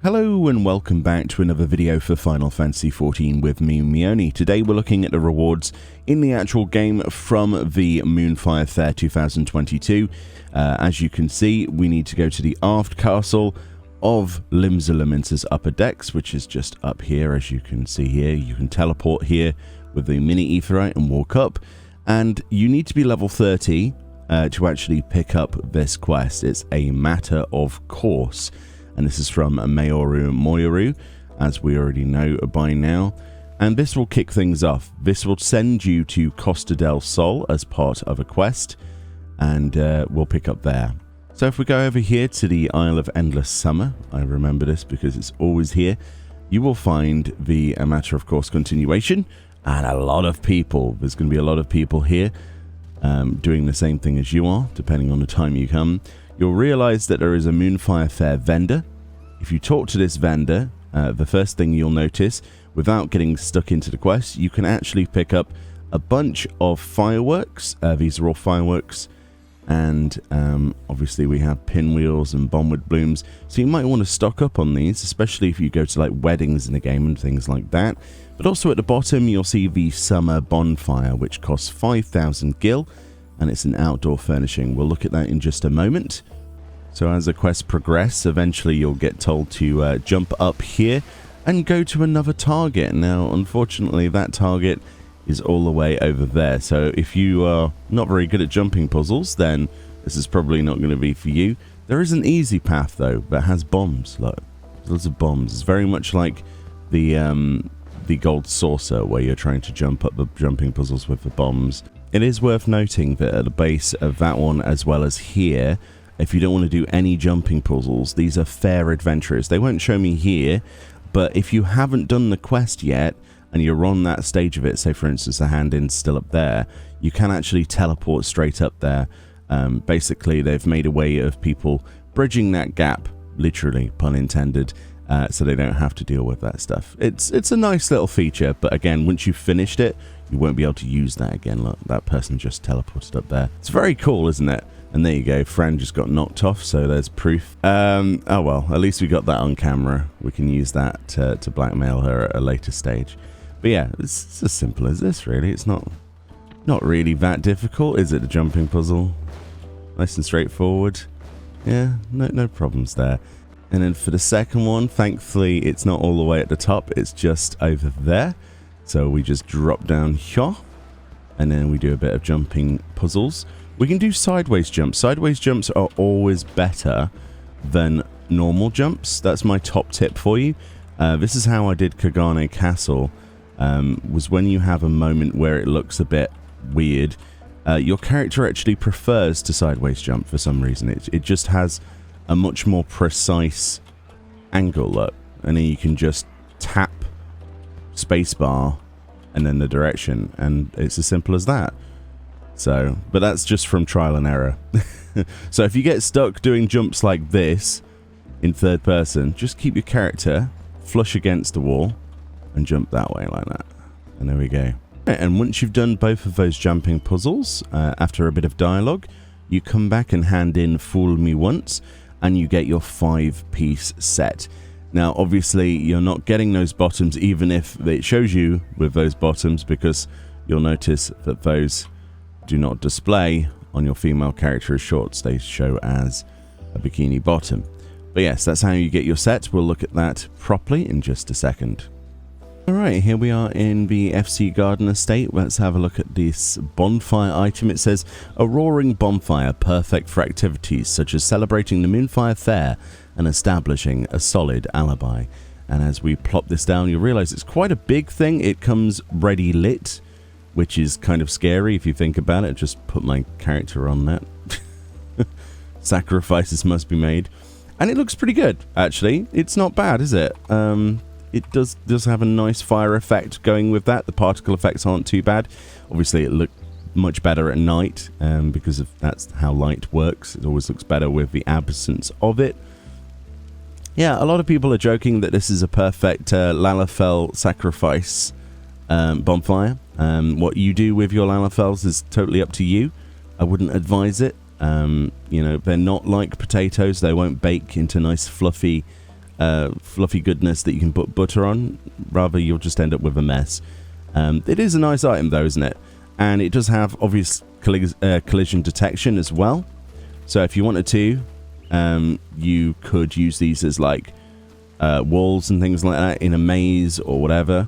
Hello and welcome back to another video for Final Fantasy XIV with me, Meoni. Today we're looking at the rewards in the actual game from the Moonfire Faire 2022. As you can see, we need to go to the aft castle of Limsa upper decks, which is just up here. As you can see here, you can teleport here with the mini aetherite and walk up, and you need to be level 30 to actually pick up this quest. It's a matter of course. And this is from Moyoru, as we already know by now. And this will kick things off. This will send you to Costa del Sol as part of a quest, and we'll pick up there. So if we go over here to the Isle of Endless Summer, I remember this because it's always here, you will find the A Matter of Course continuation, and a lot of people. There's going to be a lot of people here doing the same thing as you are, depending on the time you come. You'll realize that there is a Moonfire Faire vendor. If you talk to this vendor, the first thing you'll notice, without getting stuck into the quest, you can actually pick up a bunch of fireworks. These are all fireworks, and obviously we have pinwheels and bombwood blooms, so you might want to stock up on these, especially if you go to like weddings in the game and things like that. But also at the bottom you'll see the Summer Bonfire, which costs 5,000 gil, and it's an outdoor furnishing. We'll look at that in just a moment. So as the quests progress, eventually you'll get told to jump up here and go to another target. Now, unfortunately, that target is all the way over there. So if you are not very good at jumping puzzles, then this is probably not going to be for you. There is an easy path, though, that has bombs. Look, lots of bombs. It's very much like the Gold Saucer, where you're trying to jump up the jumping puzzles with the bombs. It is worth noting that at the base of that one, as well as here, if you don't want to do any jumping puzzles, these are fair adventurers. They won't show me here, but if you haven't done the quest yet, and you're on that stage of it, say for instance the hand-in's still up there, you can actually teleport straight up there. Basically, they've made a way of people bridging that gap, literally, pun intended, so they don't have to deal with that stuff. It's a nice little feature, but again, once you've finished it, you won't be able to use that again. Look, that person just teleported up there. It's very cool, isn't it? And there you go, Fran just got knocked off, so there's proof. Oh well, at least we got that on camera. We can use that to blackmail her at a later stage. But yeah, it's as simple as this, really. It's not really that difficult, is it, the jumping puzzle? Nice and straightforward. Yeah, no problems there. And then for the second one, thankfully, it's not all the way at the top. It's just over there. So we just drop down here, and then we do a bit of jumping puzzles. We can do sideways jumps. Sideways jumps are always better than normal jumps. That's my top tip for you. This is how I did Kagane Castle, was when you have a moment where it looks a bit weird, your character actually prefers to sideways jump for some reason. It just has a much more precise angle, look, and then you can just tap spacebar and then the direction, and it's as simple as that. So, but that's just from trial and error. So if you get stuck doing jumps like this in third person, just keep your character flush against the wall and jump that way like that, and there we go. And once you've done both of those jumping puzzles, after a bit of dialogue, you come back and hand in Fool Me Once, and you get your 5-piece set. Now, obviously, you're not getting those bottoms, even if it shows you with those bottoms, because you'll notice that those do not display on your female character as shorts. They show as a bikini bottom. But yes, that's how you get your set. We'll look at that properly in just a second. Alright, here we are in the FC Garden Estate. Let's have a look at this bonfire item. It says, a roaring bonfire, perfect for activities such as celebrating the Moonfire Faire and establishing a solid alibi. And as we plop this down, you'll realize it's quite a big thing. It comes ready lit, which is kind of scary if you think about it. Just put my character on that. Sacrifices must be made. And it looks pretty good, actually. It's not bad, is it? It does have a nice fire effect going with that. The particle effects aren't too bad. Obviously, it looked much better at night because that's how light works. It always looks better with the absence of it. Yeah, a lot of people are joking that this is a perfect Lalafell sacrifice bonfire. What you do with your Lalafells is totally up to you. I wouldn't advise it. You know, they're not like potatoes. They won't bake into nice fluffy fluffy goodness that you can put butter on. Rather, you'll just end up with a mess. It is a nice item though, isn't it? And it does have obvious collision detection as well. So if you wanted to, you could use these as like walls and things like that in a maze or whatever.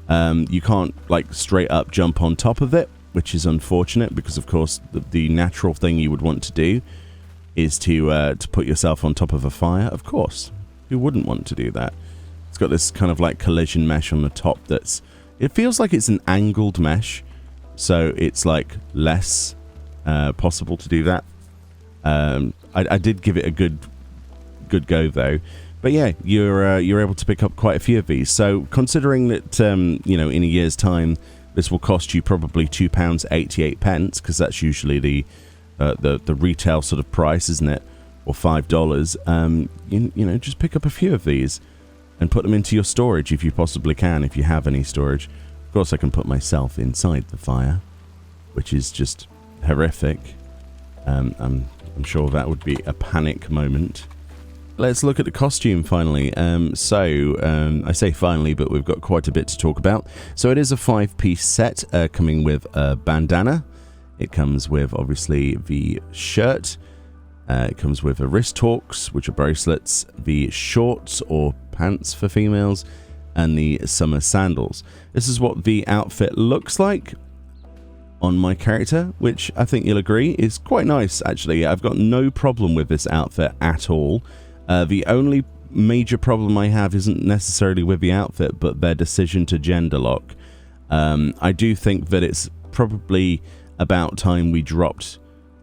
You can't like straight up jump on top of it, which is unfortunate because of course the natural thing you would want to do is to put yourself on top of a fire. Of course, who wouldn't want to do that? It's got this kind of like collision mesh on the top it feels like it's an angled mesh, so it's like less possible to do that. I did give it a good go though, but yeah, you're able to pick up quite a few of these. So considering that you know, in a year's time this will cost you probably £2.88, because that's usually the retail sort of price, isn't it, or $5. You know, just pick up a few of these and put them into your storage if you possibly can, if you have any storage. Of course, I can put myself inside the fire, which is just horrific. I'm sure that would be a panic moment. Let's look at the costume finally. I say finally, but we've got quite a bit to talk about. So it is a 5-piece set coming with a bandana. It comes with obviously the shirt. It comes with the wrist hooks, which are bracelets, the shorts or pants for females, and the summer sandals. This is what the outfit looks like on my character, which I think you'll agree is quite nice actually. I've got no problem with this outfit at all. The only major problem I have isn't necessarily with the outfit, but their decision to gender lock. I do think that it's probably about time we dropped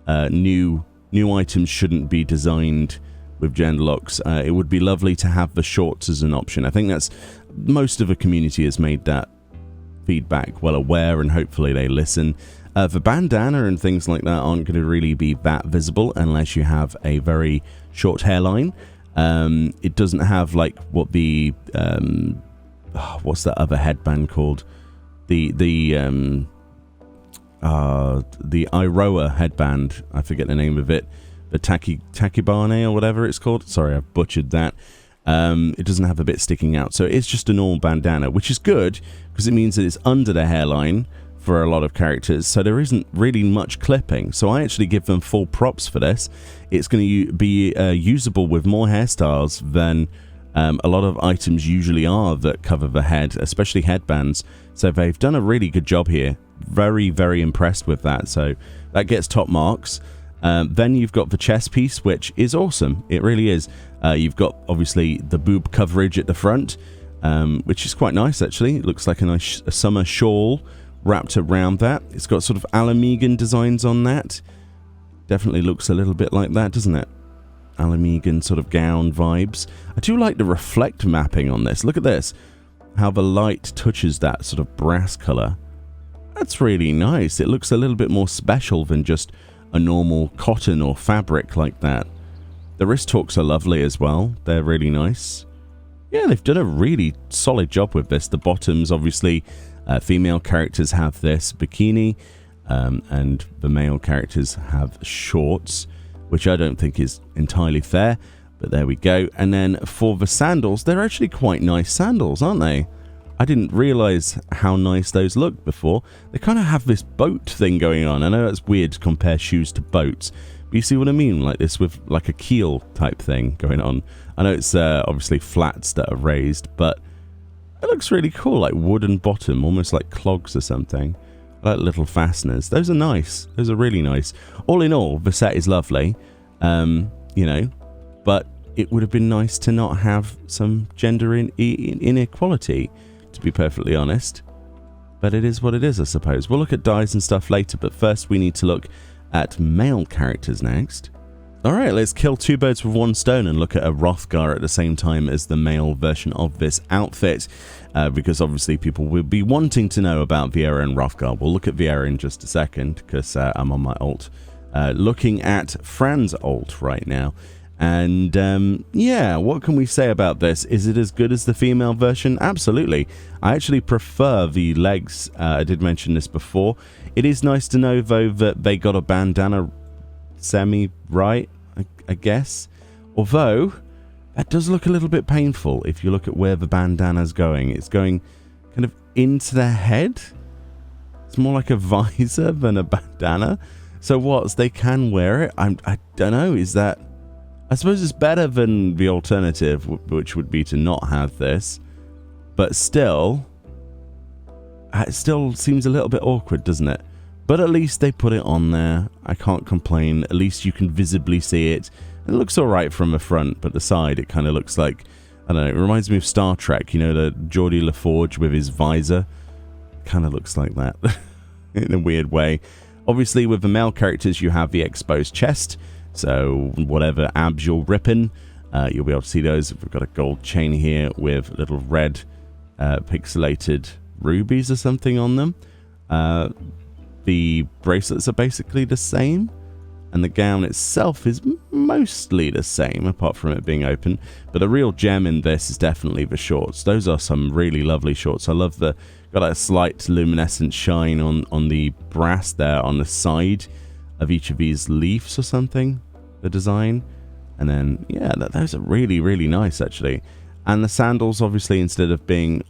new items shouldn't be designed with gender locks. It would be lovely to have the shorts as an option. I think that's most of the community has made that feedback well aware, and hopefully they listen. The bandana and things like that aren't going to really be that visible unless you have a very short hairline. It doesn't have like what the what's that other headband called? The Iroha headband. I forget the name of it. The Takibane or whatever it's called. Sorry, I butchered that. It doesn't have a bit sticking out, so it's just a normal bandana, which is good because it means that it's under the hairline for a lot of characters, so there isn't really much clipping. So I actually give them full props for this. It's going to be usable with more hairstyles than a lot of items usually are that cover the head, especially headbands. So they've done a really good job here. Very, very impressed with that. So that gets top marks. Then you've got the chest piece, which is awesome. It really is. You've got obviously the boob coverage at the front, which is quite nice actually. It looks like a nice summer shawl wrapped around that. It's got sort of Alamegan designs on that. Definitely looks a little bit like that, doesn't it? Alamegan sort of gown vibes. I do like the reflect mapping on this. Look at this. How the light touches that sort of brass colour. That's really nice. It looks a little bit more special than just a normal cotton or fabric like that. The wrist hooks are lovely as well. They're really nice. Yeah, they've done a really solid job with this. The bottoms, obviously, female characters have this bikini, and the male characters have shorts, which I don't think is entirely fair, but there we go. And then for the sandals, they're actually quite nice sandals, aren't they? I didn't realize how nice those looked before. They kind of have this boat thing going on. I know that's weird to compare shoes to boats, but you see what I mean? Like this with like a keel type thing going on. I know it's obviously flats that are raised, but it looks really cool, like wooden bottom, almost like clogs or something. I like little fasteners. Those are nice. Those are really nice. All in all, the set is lovely, you know, but it would have been nice to not have some gender inequality, to be perfectly honest. But it is what it is, I suppose. We'll look at dyes and stuff later, but first we need to look at male characters next. Alright, let's kill two birds with one stone and look at a Hrothgar at the same time as the male version of this outfit, because obviously people will be wanting to know about Viera and Hrothgar. We'll look at Viera in just a second, because I'm on my alt. Looking at Fran's alt right now. And yeah, what can we say about this? Is it as good as the female version? Absolutely. I actually prefer the legs. I did mention this before. It is nice to know, though, that they got a bandana semi-right, I guess. Although, That does look a little bit painful if you look at where the bandana's going. It's going kind of into the head. It's more like a visor than a bandana. So what? They can wear it? I don't know. Is that... I suppose it's better than the alternative, which would be to not have this. But still... It still seems a little bit awkward, doesn't it? But at least they put it on there. I can't complain. At least you can visibly see it. It looks alright from the front, but the side, it kind of looks like... I don't know, it reminds me of Star Trek. You know, the Geordie LaForge with his visor? Kind of looks like that. In a weird way. Obviously, with the male characters, you have the exposed chest. So, whatever abs you're ripping, you'll be able to see those. We've got a gold chain here with little red pixelated rubies or something on them. The bracelets are basically the same. And the gown itself is mostly the same, apart from it being open. But the real gem in this is definitely the shorts. Those are some really lovely shorts. I love the... Got that slight luminescent shine on the brass there on the side of each of these leaves or something. The design. And then, yeah, those are really, really nice, actually. And the sandals, obviously, instead of being...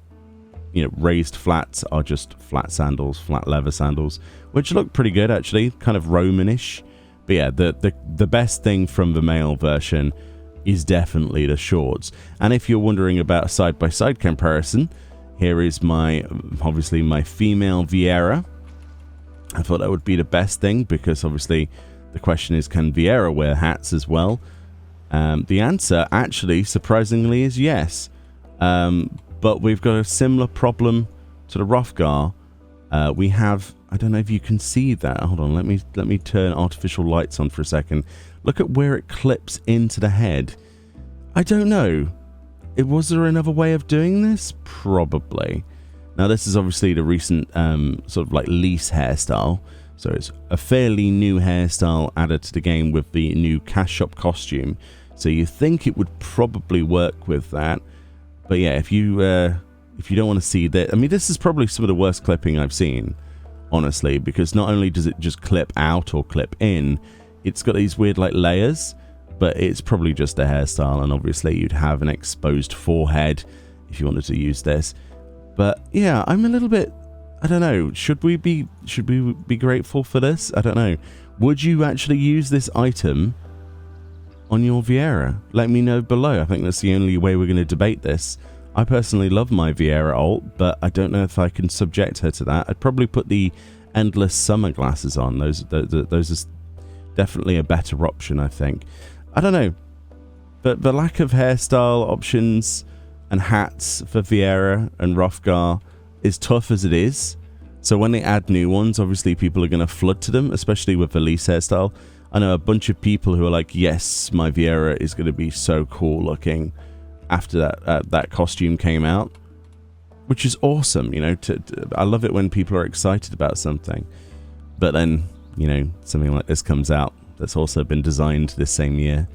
you know, raised flats, are just flat sandals, flat leather sandals, which look pretty good, actually. Kind of Romanish. But yeah, the best thing from the male version is definitely the shorts. And if you're wondering about a side-by-side comparison, here is obviously my female Viera. I thought that would be the best thing, because obviously the question is, can Viera wear hats as well? The answer, actually, surprisingly, is yes. But we've got a similar problem to the Hrothgar. We have... I don't know if you can see that. Hold on, let me turn artificial lights on for a second. Look at where it clips into the head. I don't know. Was there another way of doing this? Probably. Now, this is obviously the recent sort of like lease hairstyle. So it's a fairly new hairstyle added to the game with the new cash shop costume. So you think it would probably work with that. But yeah, if you don't want to see that... I mean, this is probably some of the worst clipping I've seen. Honestly, because not only does it just clip out or clip in, it's got these weird like layers, but it's probably just a hairstyle, and obviously you'd have an exposed forehead if you wanted to use this. But yeah, I'm a little bit... I don't know, should we be grateful for this? I don't know. Would you actually use this item on your Viera? Let me know below. I think that's the only way we're going to debate this. I personally love my Viera ult, but I don't know if I can subject her to that. I'd probably put the Endless Summer glasses on. Those are definitely a better option, I think. I don't know. But the lack of hairstyle options and hats for Viera and Hrothgar is tough as it is. So when they add new ones, obviously people are going to flood to them, especially with the lease hairstyle. I know a bunch of people who are like, yes, my Viera is going to be so cool looking after that costume came out, which is awesome. You know, I love it when people are excited about something, but then, you know, something like this comes out that's also been designed this same year.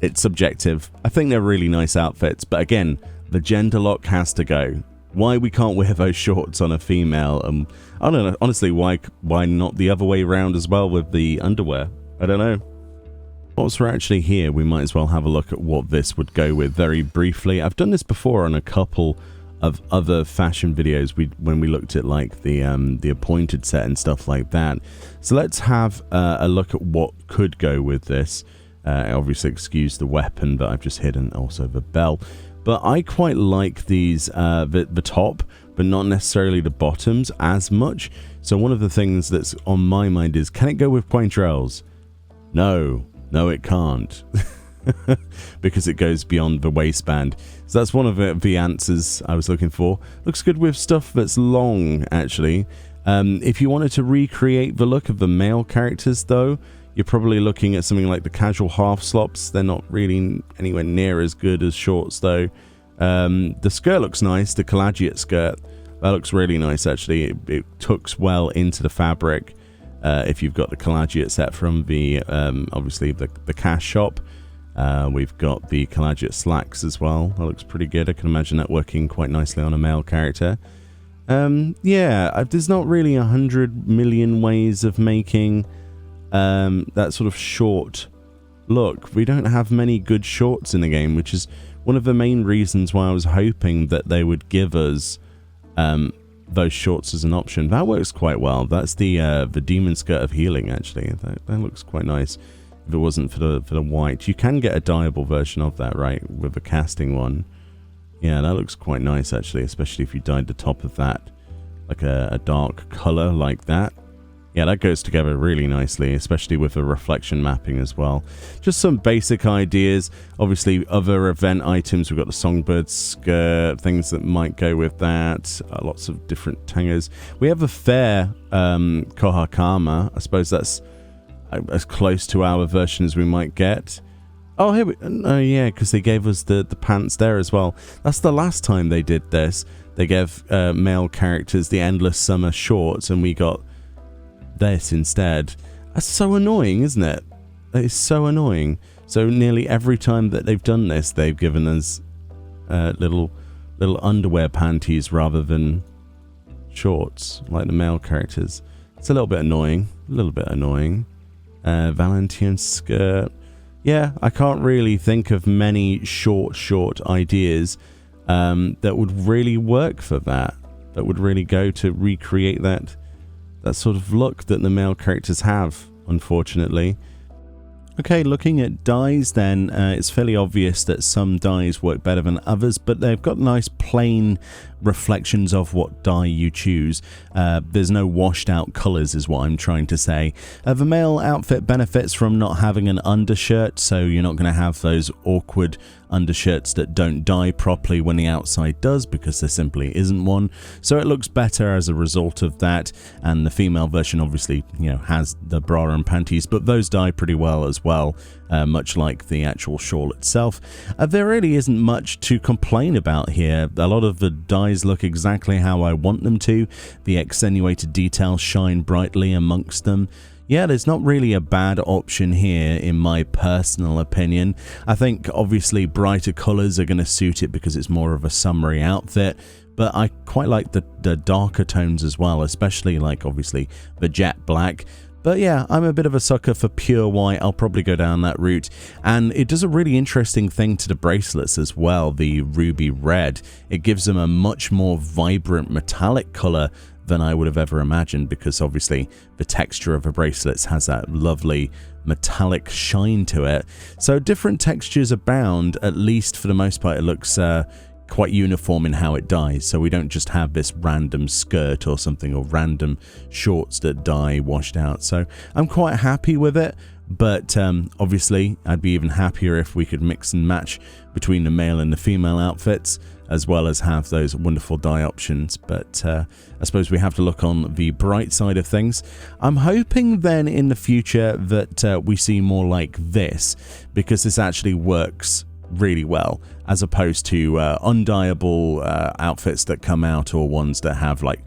It's subjective. I think they're really nice outfits, but again, the gender lock has to go. Why we can't wear those shorts on a female? I don't know. Honestly, why not the other way around as well with the underwear? I don't know. Whilst we're actually here, we might as well have a look at what this would go with very briefly. I've done this before on a couple of other fashion videos when we looked at like the appointed set and stuff like that. So let's have a look at what could go with this. Obviously, excuse the weapon that I've just hidden, also the bell. But I quite like these, the top, but not necessarily the bottoms as much. So one of the things that's on my mind is, can it go with pointerelles? No. No, it can't, because it goes beyond the waistband. So that's one of the answers I was looking for. Looks good with stuff that's long, actually. If you wanted to recreate the look of the male characters, though, you're probably looking at something like the casual half slops. They're not really anywhere near as good as shorts, though. The skirt looks nice, the collagiate skirt. That looks really nice, actually. It tucks well into the fabric. If you've got the collagiate set from the, obviously, the cash shop. We've got the collagiate slacks as well. That looks pretty good. I can imagine that working quite nicely on a male character. Yeah, there's not really 100 million ways of making that sort of short look, we don't have many good shorts in the game, which is one of the main reasons why I was hoping that they would give us those shorts as an option. That works quite well. That's the Demon Skirt of Healing, actually. That looks quite nice. If it wasn't for the white, you can get a dyeable version of that, right, with a casting one. Yeah, that looks quite nice, actually, especially if you dyed the top of that like a dark color like that. Yeah, that goes together really nicely, especially with the reflection mapping as well. Just some basic ideas. Obviously, other event items. We've got the Songbird skirt, things that might go with that. Lots of different tangers. We have a fair Kohakama. I suppose that's as close to our version as we might get. Oh, here we... yeah, because they gave us the pants there as well. That's the last time they did this. They gave male characters the Endless Summer shorts, and we got this instead. That's so annoying, isn't it? That is so annoying. So nearly every time that they've done this, they've given us little underwear panties rather than shorts like the male characters. It's a little bit annoying. Valentine skirt. Yeah, I can't really think of many short ideas that would really work for that. That would really go to recreate that sort of look that the male characters have, unfortunately. Okay, looking at dyes then, it's fairly obvious that some dyes work better than others, but they've got nice plain reflections of what dye you choose. There's no washed out colours is what I'm trying to say. The male outfit benefits from not having an undershirt, so you're not going to have those awkward undershirts that don't dye properly when the outside does, because there simply isn't one. So it looks better as a result of that, and the female version obviously, you know, has the bra and panties, but those dye pretty well as well, much like the actual shawl itself. There really isn't much to complain about here. A lot of the dyes look exactly how I want them to. The accentuated details shine brightly amongst them. Yeah, there's not really a bad option here in my personal opinion. I think obviously brighter colours are going to suit it because it's more of a summery outfit, but I quite like the darker tones as well, especially like obviously the jet black. But yeah, I'm a bit of a sucker for pure white. I'll probably go down that route. And it does a really interesting thing to the bracelets as well, the ruby red. It gives them a much more vibrant metallic colour than I would have ever imagined, because obviously the texture of the bracelets has that lovely metallic shine to it. So different textures abound, at least for the most part. It looks quite uniform in how it dyes, so we don't just have this random skirt or something, or random shorts that dye washed out. So I'm quite happy with it, but obviously I'd be even happier if we could mix and match between the male and the female outfits, as well as have those wonderful dye options. But I suppose we have to look on the bright side of things. I'm hoping then in the future that we see more like this, because this actually works really well, as opposed to undyeable outfits that come out, or ones that have like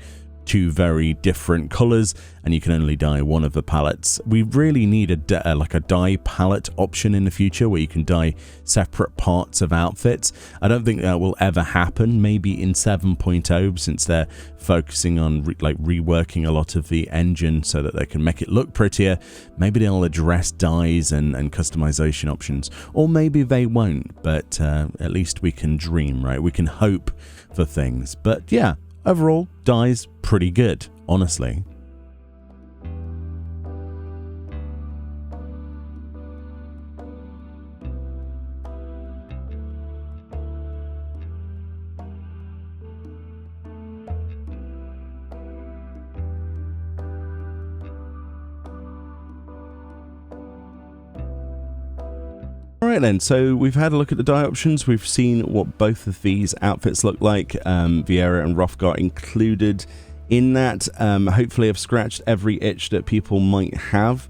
two very different colors and you can only dye one of the palettes. We really need like a dye palette option in the future where you can dye separate parts of outfits. I don't think that will ever happen, maybe in 7.0, since they're focusing on reworking a lot of the engine so that they can make it look prettier. Maybe they'll address dyes and customization options, or maybe they won't, but at least we can dream, right? We can hope for things. But yeah, overall, dyes pretty good, honestly. Alright then, so we've had a look at the dye options, we've seen what both of these outfits look like, Viera and Hrothgar included in that. Hopefully I've scratched every itch that people might have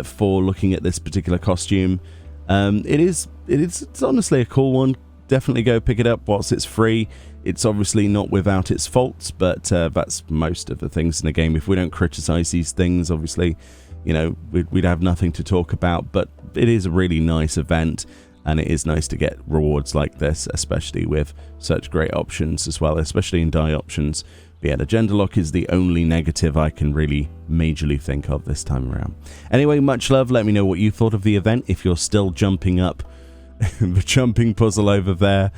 for looking at this particular costume. It's honestly a cool one. Definitely go pick it up whilst it's free. It's obviously not without its faults, but that's most of the things in the game. If we don't criticize these things, obviously, you know, we'd have nothing to talk about, but it is a really nice event, And it is nice to get rewards like this, especially with such great options as well, especially in die options. But yeah, the gender lock is the only negative I can really majorly think of this time around. Anyway, much love. Let me know what you thought of the event, if you're still jumping up the jumping puzzle over there,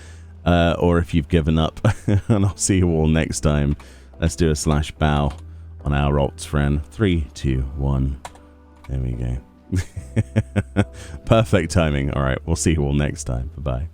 or if you've given up. And I'll see you all next time. Let's do a slash bow on our alts, friend. 3, 2, 1. There we go. Perfect timing. All right, we'll see you all next time. Bye-bye.